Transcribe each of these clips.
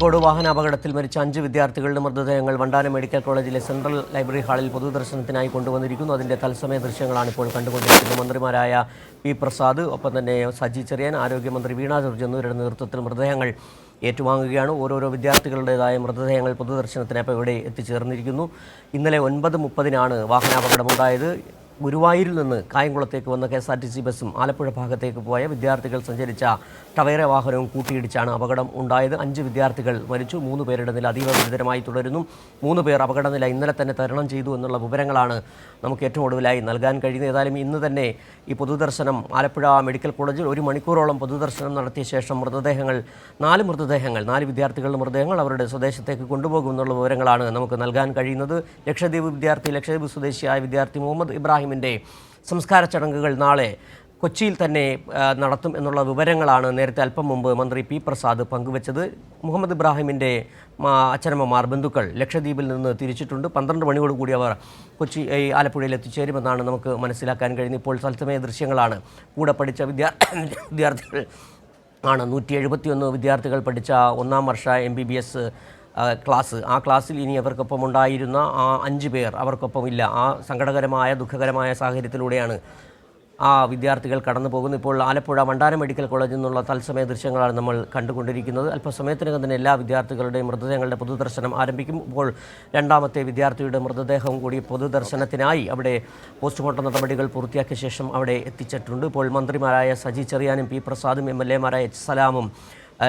കോഴിക്കോട് വാഹനാപകടത്തിൽ മരിച്ച 5 വിദ്യാർത്ഥികളുടെ മൃതദേഹങ്ങൾ വണ്ടാനം മെഡിക്കൽ കോളേജിലെ സെൻട്രൽ ലൈബ്രറി ഹാളിൽ പൊതുദർശനത്തിനായി കൊണ്ടുവന്നിരിക്കുന്നു. അതിൻ്റെ തത്സമയ ദൃശ്യങ്ങളാണ് ഇപ്പോൾ കണ്ടുകൊണ്ടിരിക്കുന്നത്. മന്ത്രിമാരായ പി പ്രസാദ്, ഒപ്പം തന്നെ സജി ചെറിയാൻ, ആരോഗ്യമന്ത്രി വീണ ജോർജ് എന്നിവരുടെ നേതൃത്വത്തിൽ മൃതദേഹങ്ങൾ ഏറ്റുവാങ്ങുകയാണ്. ഓരോരോ വിദ്യാർത്ഥികളുടേതായ മൃതദേഹങ്ങൾ പൊതുദർശനത്തിന് ഇപ്പോൾ ഇവിടെ എത്തിച്ചേർന്നിരിക്കുന്നു. ഇന്നലെ 9:30 വാഹനാപകടമുണ്ടായത്. ഗുരുവായൂരിൽ നിന്ന് കായംകുളത്തേക്ക് വന്ന KSRTC ബസ്സും ആലപ്പുഴ ഭാഗത്തേക്ക് പോയ വിദ്യാർത്ഥികൾ സഞ്ചരിച്ച ടവേര വാഹനവും കൂട്ടിയിടിച്ചാണ് അപകടം ഉണ്ടായത്. 5 വിദ്യാർത്ഥികൾ മരിച്ചു. 3 പേരുടെ നില അതീവ ഗുരുതരമായി തുടരുന്നു. 3 പേർ അപകടനില ഇന്നലെ തന്നെ തരണം ചെയ്തു എന്നുള്ള വിവരങ്ങളാണ് നമുക്ക് ഏറ്റവും ഒടുവിലായി നൽകാൻ കഴിയുന്നത്. ഏതായാലും ഇന്ന് തന്നെ ഈ പൊതുദർശനം ആലപ്പുഴ മെഡിക്കൽ കോളേജിൽ 1 മണിക്കൂറോളം പൊതുദർശനം നടത്തിയ ശേഷം 4 വിദ്യാർത്ഥികളുടെ മൃതദേഹങ്ങൾ അവരുടെ സ്വദേശത്തേക്ക് കൊണ്ടുപോകുമെന്നുള്ള വിവരങ്ങളാണ് നമുക്ക് നൽകാൻ കഴിയുന്നത്. ലക്ഷദ്വീപ് സ്വദേശിയായ വിദ്യാർത്ഥി മുഹമ്മദ് ഇബ്രാഹിമിൻ്റെ സംസ്കാര ചടങ്ങുകൾ നാളെ കൊച്ചിയിൽ തന്നെ നടത്തും എന്നുള്ള വിവരങ്ങളാണ് നേരത്തെ അല്പം മുമ്പ് മന്ത്രി പി പ്രസാദ് പങ്കുവച്ചത്. മുഹമ്മദ് ഇബ്രാഹിമിൻ്റെ അച്ഛനമ്മമാർ, ബന്ധുക്കൾ ലക്ഷദ്വീപിൽ നിന്ന് തിരിച്ചിട്ടുണ്ട്. 12 മണിയോടുകൂടി അവർ ആലപ്പുഴയിൽ എത്തിച്ചേരുമെന്നാണ് നമുക്ക് മനസ്സിലാക്കാൻ കഴിയുന്നത്. ഇപ്പോൾ തത്സമയ ദൃശ്യങ്ങളാണ്. കൂടെ പഠിച്ച വിദ്യാർത്ഥികൾ ആണ് 171 വിദ്യാർത്ഥികൾ പഠിച്ച 1ാം വർഷ MBBS ക്ലാസ്. ആ ക്ലാസ്സിൽ ഇനി അവർക്കൊപ്പം ഉണ്ടായിരുന്ന 5 പേർ അവർക്കൊപ്പം ഇല്ല. ആ സങ്കടകരമായ ദുഃഖകരമായ സാഹചര്യത്തിലൂടെയാണ് ആ വിദ്യാർത്ഥികൾ കടന്നു പോകുന്നത്. ഇപ്പോൾ ആലപ്പുഴ വണ്ടാനം മെഡിക്കൽ കോളേജിൽ നിന്നുള്ള തത്സമയ ദൃശ്യങ്ങളാണ് നമ്മൾ കണ്ടുകൊണ്ടിരിക്കുന്നത്. അല്പസമയത്തിനകം തന്നെ എല്ലാ വിദ്യാർത്ഥികളുടെയും മൃതദേഹങ്ങളുടെ പൊതുദർശനം ആരംഭിക്കും. ഇപ്പോൾ 2ാമത്തെ വിദ്യാർത്ഥിയുടെ മൃതദേഹവും കൂടി പൊതുദർശനത്തിനായി അവിടെ പോസ്റ്റ്മോർട്ടം നടപടികൾ പൂർത്തിയാക്കിയ ശേഷം അവിടെ എത്തിച്ചിട്ടുണ്ട്. ഇപ്പോൾ മന്ത്രിമാരായ സജി ചെറിയാനും പി പ്രസാദും MLA-മാരായ H. സലാമും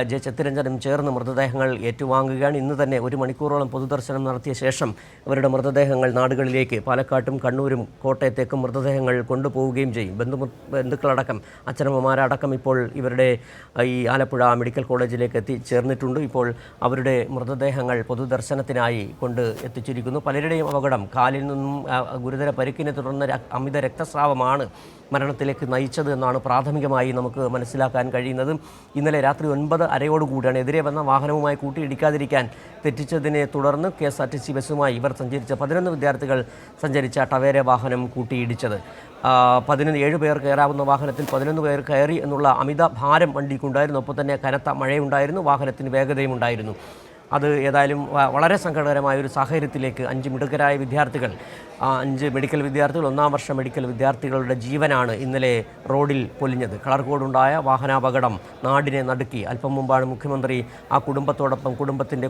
J. ചിത്തരഞ്ജനും ചേർന്ന് മൃതദേഹങ്ങൾ ഏറ്റുവാങ്ങുകയാണ്. ഇന്ന് തന്നെ 1 മണിക്കൂറോളം പൊതുദർശനം നടത്തിയ ശേഷം അവരുടെ മൃതദേഹങ്ങൾ നാടുകളിലേക്ക്, പാലക്കാട്ടും കണ്ണൂരും കോട്ടയത്തേക്കും മൃതദേഹങ്ങൾ കൊണ്ടുപോവുകയും ചെയ്യും. ബന്ധുക്കളടക്കം, അച്ഛനമ്മമാരടക്കം ഇപ്പോൾ ഇവരുടെ ഈ ആലപ്പുഴ മെഡിക്കൽ കോളേജിലേക്ക് എത്തിച്ചേർന്നിട്ടുണ്ട്. ഇപ്പോൾ അവരുടെ മൃതദേഹങ്ങൾ പൊതുദർശനത്തിനായി കൊണ്ട് എത്തിച്ചിരിക്കുന്നു. പലരുടെയും അപകടം, കാലിൽ നിന്നും ഗുരുതര പരിക്കിനെ തുടർന്ന് അമിത രക്തസ്രാവമാണ് മരണത്തിലേക്ക് നയിച്ചത് എന്നാണ് പ്രാഥമികമായി നമുക്ക് മനസ്സിലാക്കാൻ കഴിയുന്നത്. ഇന്നലെ രാത്രി 9:30 എതിരെ വന്ന വാഹനവുമായി കൂട്ടിയിടിക്കാതിരിക്കാൻ തെറ്റിച്ചതിനെ തുടർന്ന് KSRTC ബസ്സുമായി ഇവർ സഞ്ചരിച്ച 11 വിദ്യാർത്ഥികൾ സഞ്ചരിച്ച ടവേര വാഹനം കൂട്ടിയിടിച്ചത്. 17 പേർ കയറാവുന്ന വാഹനത്തിൽ 11 പേർ കയറി എന്നുള്ള അമിത ഭാരം വണ്ടിക്കുണ്ടായിരുന്നു. ഒപ്പം തന്നെ കനത്ത മഴയുണ്ടായിരുന്നു, വാഹനത്തിന് വേഗതയും ഉണ്ടായിരുന്നു. അത് ഏതായാലും വളരെ സങ്കടകരമായ ഒരു സാഹചര്യത്തിലേക്ക് 5 മിടുക്കരായ വിദ്യാർത്ഥികൾ, 5 മെഡിക്കൽ വിദ്യാർത്ഥികൾ, 1ാം വർഷ മെഡിക്കൽ വിദ്യാർത്ഥികളുടെ ജീവനാണ് ഇന്നലെ റോഡിൽ പൊലിഞ്ഞത്. കളർകോടുണ്ടായ വാഹനാപകടം നാടിനെ നടുക്കി. അല്പം മുമ്പാണ് മുഖ്യമന്ത്രി ആ കുടുംബത്തോടൊപ്പം,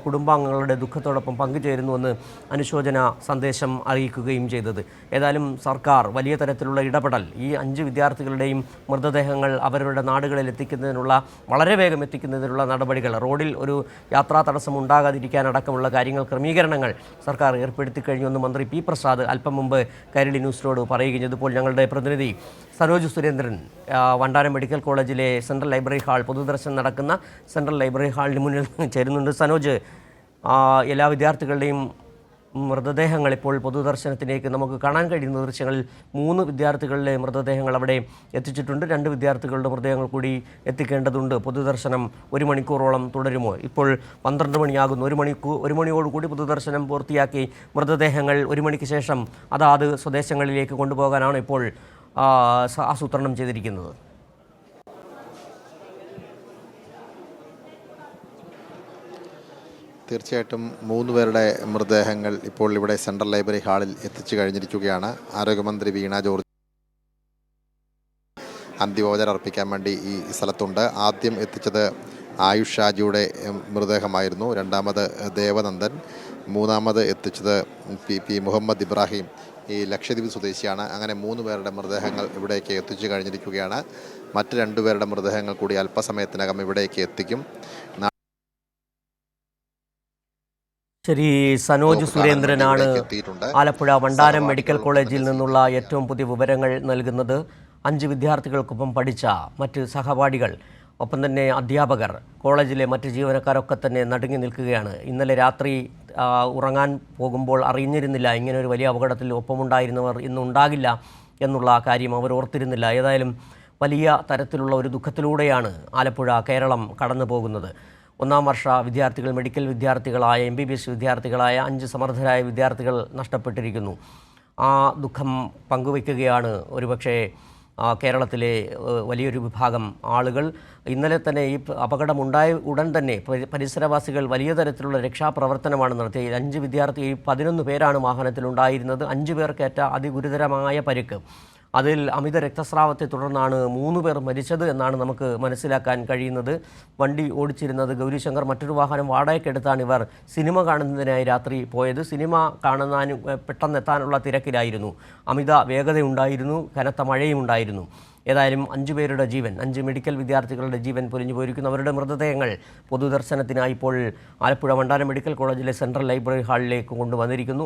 കുടുംബാംഗങ്ങളുടെ ദുഃഖത്തോടൊപ്പം പങ്കുചേരുന്നുവെന്ന് അനുശോചന സന്ദേശം അറിയിക്കുകയും ചെയ്തത്. ഏതായാലും സർക്കാർ വലിയ തരത്തിലുള്ള ഇടപെടൽ, ഈ 5 വിദ്യാർത്ഥികളുടെയും മൃതദേഹങ്ങൾ അവരുടെ നാടുകളിൽ എത്തിക്കുന്നതിനുള്ള, വളരെ വേഗം എത്തിക്കുന്നതിനുള്ള നടപടികൾ, റോഡിൽ ഒരു യാത്രാ തടസ്സം ഉണ്ടാകാതിരിക്കാനടക്കമുള്ള ക്രമീകരണങ്ങൾ സർക്കാർ ഏർപ്പെടുത്തി കഴിഞ്ഞുവെന്ന് മന്ത്രി പി പ്രസാദ് അല്പം മുമ്പ് കൈരളി ന്യൂസിനോട് പറയുകയും ചെയ്തു. ഇപ്പോൾ ഞങ്ങളുടെ പ്രതിനിധി സനോജ് സുരേന്ദ്രൻ വണ്ടാനം മെഡിക്കൽ കോളേജിലെ സെൻട്രൽ ലൈബ്രറി ഹാൾ, പൊതുദർശനം നടക്കുന്ന സെൻട്രൽ ലൈബ്രറി ഹാളിന് മുന്നിൽ ചേരുന്നുണ്ട്. സനോജ്, എല്ലാ വിദ്യാർത്ഥികളുടെയും മൃതദേഹങ്ങൾ ഇപ്പോൾ പൊതുദർശനത്തിലേക്ക് നമുക്ക് കാണാൻ കഴിയുന്ന ദൃശ്യങ്ങളിൽ 3 വിദ്യാർത്ഥികളുടെ മൃതദേഹങ്ങൾ അവിടെ എത്തിച്ചിട്ടുണ്ട്. 2 വിദ്യാർത്ഥികളുടെ മൃതദേഹങ്ങൾ കൂടി എത്തിക്കേണ്ടതുണ്ട്. പൊതുദർശനം 1 മണിക്കൂറോളം തുടരുമോ? ഇപ്പോൾ 12 മണിയാകുന്നു. 1 മണിയോടുകൂടി പൊതുദർശനം പൂർത്തിയാക്കി മൃതദേഹങ്ങൾ 1 മണിക്ക് ശേഷം അതാത് സ്വദേശങ്ങളിലേക്ക് കൊണ്ടുപോകാനാണ് ഇപ്പോൾ ആസൂത്രണം ചെയ്തിരിക്കുന്നത്. തീർച്ചയായിട്ടും 3 പേരുടെ മൃതദേഹങ്ങൾ ഇപ്പോൾ ഇവിടെ സെൻട്രൽ ലൈബ്രറി ഹാളിൽ എത്തിച്ചു കഴിഞ്ഞിരിക്കുകയാണ്. ആരോഗ്യമന്ത്രി വീണ ജോർജ് അന്തിമോപചാരം അർപ്പിക്കാൻ വേണ്ടി ഈ സ്ഥലത്തുണ്ട്. ആദ്യം എത്തിച്ചത് ആയുഷ് ഷാജിയുടെ മൃതദേഹമായിരുന്നു. 2ാമത് ദേവനന്ദൻ, 3ാമത് എത്തിച്ചത് പി മുഹമ്മദ് ഇബ്രാഹിം, ഈ ലക്ഷദ്വീപ് സ്വദേശിയാണ്. അങ്ങനെ 3 പേരുടെ മൃതദേഹങ്ങൾ ഇവിടേക്ക് എത്തിച്ചു കഴിഞ്ഞിരിക്കുകയാണ്. മറ്റ് 2 പേരുടെ മൃതദേഹങ്ങൾ കൂടി അല്പസമയത്തിനകം ഇവിടേക്ക് എത്തിക്കും. ശരി, സനോജ് സുരേന്ദ്രനാണ് ആലപ്പുഴ വണ്ടാനം മെഡിക്കൽ കോളേജിൽ നിന്നുള്ള ഏറ്റവും പുതിയ വിവരങ്ങൾ നൽകുന്നത്. 5 വിദ്യാർത്ഥികൾക്കൊപ്പം പഠിച്ച മറ്റ് സഹപാഠികൾ, ഒപ്പം തന്നെ അധ്യാപകർ, കോളേജിലെ മറ്റ് ജീവനക്കാരൊക്കെ തന്നെ നടുങ്ങി നിൽക്കുകയാണ്. ഇന്നലെ രാത്രി ഉറങ്ങാൻ പോകുമ്പോൾ അറിഞ്ഞിരുന്നില്ല ഇങ്ങനെ ഒരു വലിയ അപകടത്തിൽ ഒപ്പമുണ്ടായിരുന്നവർ ഇന്നുണ്ടാകില്ല എന്നുള്ള കാര്യം അവർ ഓർത്തിരുന്നില്ല. ഏതായാലും വലിയ തരത്തിലുള്ള ഒരു ദുഃഖത്തിലൂടെയാണ് ആലപ്പുഴ, കേരളം കടന്നു പോകുന്നത്. 1ാം വർഷ വിദ്യാർത്ഥികൾ, മെഡിക്കൽ വിദ്യാർത്ഥികളായ, MBBS വിദ്യാർത്ഥികളായ 5 സമർത്ഥരായ വിദ്യാർത്ഥികൾ നഷ്ടപ്പെട്ടിരിക്കുന്നു. ആ ദുഃഖം പങ്കുവയ്ക്കുകയാണ് ഒരുപക്ഷെ കേരളത്തിലെ വലിയൊരു വിഭാഗം ആളുകൾ. ഇന്നലെ തന്നെ ഈ അപകടമുണ്ടായ ഉടൻ തന്നെ പരിസരവാസികൾ വലിയ തരത്തിലുള്ള രക്ഷാപ്രവർത്തനമാണ് നടത്തിയത്. 5 വിദ്യാർത്ഥി 11 പേരാണ് വാഹനത്തിലുണ്ടായിരുന്നത്. 5 പേർക്കേറ്റ അതിഗുരുതരമായ പരിക്ക്. അതിൽ അമിത രക്തസ്രാവത്തെ തുടർന്നാണ് 3 പേർ മരിച്ചത് എന്നാണ് നമുക്ക് മനസ്സിലാക്കാൻ കഴിയുന്നത്. വണ്ടി ഓടിച്ചിരുന്നത് ഗൗരിശങ്കർ. മറ്റൊരു വാഹനം വാടകയ്ക്കെടുത്താണ് ഇവർ സിനിമ കാണുന്നതിനായി രാത്രി പോയത്. സിനിമ കാണുന്നതിനും പെട്ടെന്നെത്താനുള്ള തിരക്കിലായിരുന്നു. അമിത വേഗതയുണ്ടായിരുന്നു, കനത്ത മഴയും ഉണ്ടായിരുന്നു. ഏതായാലും 5 പേരുടെ ജീവൻ, 5 മെഡിക്കൽ വിദ്യാർത്ഥികളുടെ ജീവൻ പൊലിഞ്ഞു പോയിരിക്കുന്നു. അവരുടെ മൃതദേഹങ്ങൾ പൊതുദർശനത്തിനായി ഇപ്പോൾ ആലപ്പുഴ വണ്ടാനം മെഡിക്കൽ കോളേജിലെ സെൻട്രൽ ലൈബ്രറി ഹാളിലേക്ക് കൊണ്ടുവന്നിരിക്കുന്നു.